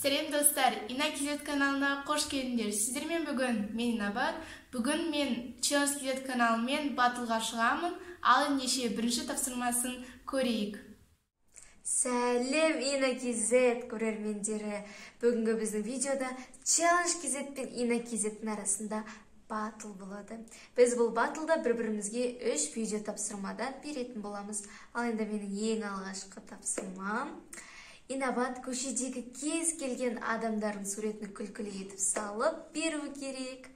Сәлем достар, Ина-Кизет каналына қош келдіңдер. Сіздермен бүгін мен Инабат. Бүгін мен Челлендж-Кизет каналымен батылға шығамын. Ал ендеше бірінші тапсырмасын көрейік. Сәлем Ина-Кизет көрермендері. Бүгінгі біздің видеода Челлендж-Кизет пен Ина-Кизеттің арасында батыл болады. Біз бұл батылда бір-бірімізге 3 видео тапсырмадан беретін боламыз. Ал енді менің ең алғашқы тапсырмам Инабат көшедегі кез келген адамдардың суретін күлкілі етіп салып беру керек.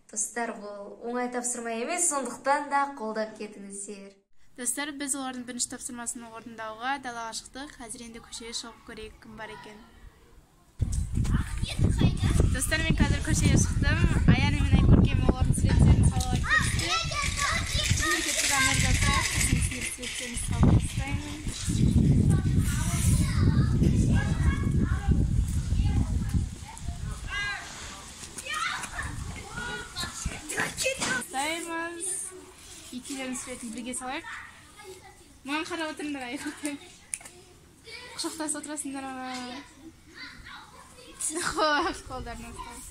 Достар, бұл оңай тапсырма емес, сондықтан да қолдап кетіңіздер. Достар, біз олардың бірінші тапсырмасын орындауға далаға шықтық. Қазір енді көшеге шығып көрейік, кім бар екен. Достар, мен қазір көшеге шықтым. Аян мен Айкөркем олардың суреттерін салуға кетті. Şimdi кеткеннен жасап, біздің суреттерін салып тастаймын. Екейлердің суретін бірге салайық. Маған қарап отырыңдар, Айкөркем. Құшақтасып отырасыңдар ма? Қолдарына ұстап.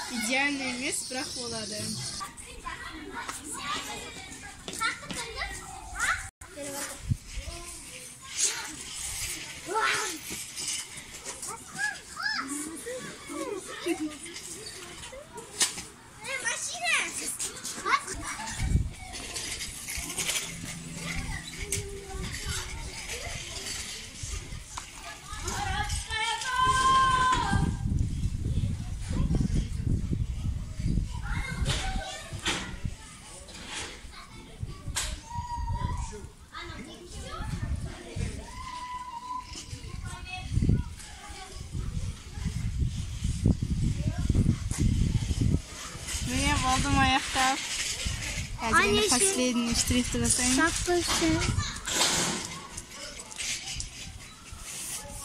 İdeal емес, бірақ болады. Oldum ayakta. Anne последний штрих жасаймын. Шапкасы.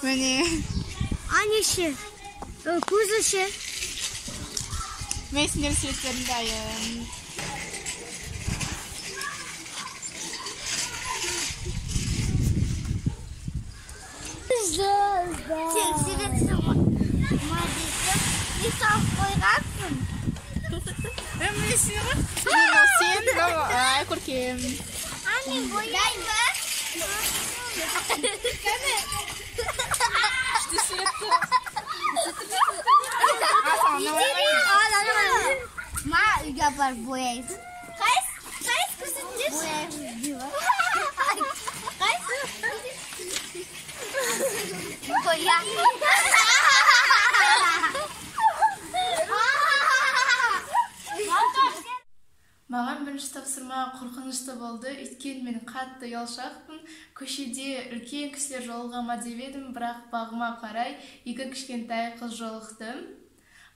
Міне. Аннеші. Көзіші. Мен сендердің суреттерін дайын. Sen Aykörkem. Anne boyayma. İşte suretті. Ma uyga borib boyaydi. Qaysi ko'rsatdingiz? Boyaydi. Qaysi? Boya. Маған бірінші тапсырма қорқынышты болды. Өйткені мен қатты ұялшақпын. Көшеде үлкен кісілер жолығама деп едім, бірақ бағыма қарай екі кішкентай қыз жолықты.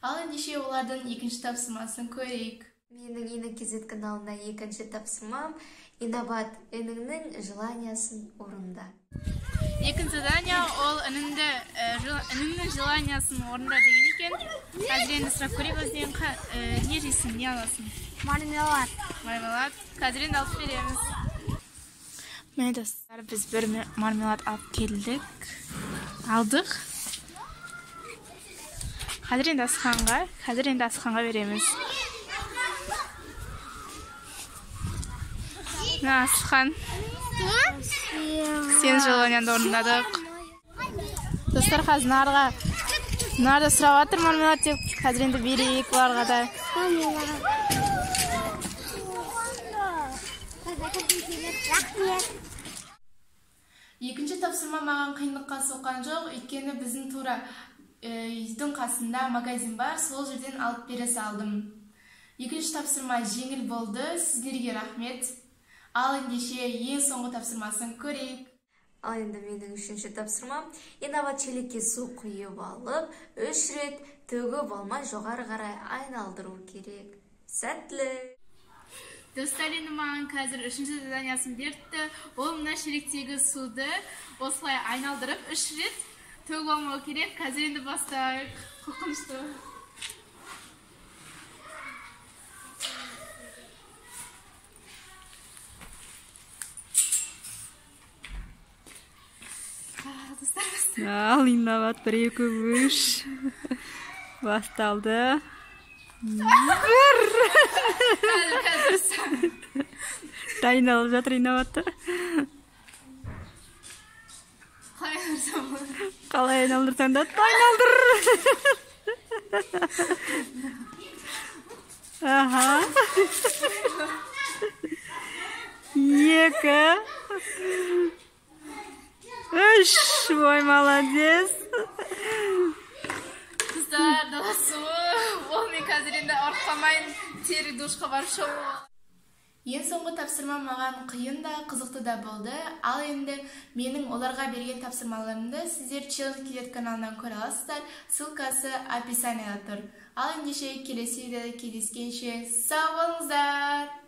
Ал ендеше олардың екінші тапсырмасын көрейік. Менің Ина-Кизет каналына екінші тапсырмам Инабат ініңнің желаниясын орында. Екінші задание ол ініңнің желаниясын орында деген екен. Қазір енді сұрап көрейік, өзден не жейсің, не аласың? Мармелад. Мармелад. Қазір енді алып береміз. Міне достар, біз бір мармелад алып келдік. Алдық. Қазір енді асханға береміз. Мына асхан. Сен желанияңды орындадық. Достар, қазір нарда сұрап жатыр мармелад деп. Қазір енді берейік оларға да. Екінші тапсырма маған қиындыққа соққан жоқ, өйткені біздің тура үйдің қасында магазин бар, сол жерден алып бере салдым. Екінші тапсырма жеңіл болды, сіздерге рахмет. Ал ендеше ең соңғы тапсырмасын көрейік. Ал енді менің үшінші тапсырмам Инабат шелекке су құйып алып, 3 рет төгіп алмай жоғары қарай айналдыру керек. Сәттілік! Достар енді маған қазір 3-ші заданиясын берді. Ол мына шелектегі суды осылай айналдырып 3 рет төгіп алмау керек. Қазір енді бастайық. Қорқынышты. Ал инабат 1-2-3 басталды. Дайындалып жатыр инабатты. Қалай айналдырсаң да айналдыр. Аха. 2 3 ой, молодец. Қыздар, даласы ол мен қазір енді арқамайын тері душқа баршы. Ең соңғы тапсырма маған қиын да, қызықты да болды. Ал енді менің оларға берген тапсырмаларымды сіздер Challenge KZ каналынан көре аласыздар. Ссылкасы описанияда тұр. Ал ендеше келесі видеода кездескенше сау болыңыздар.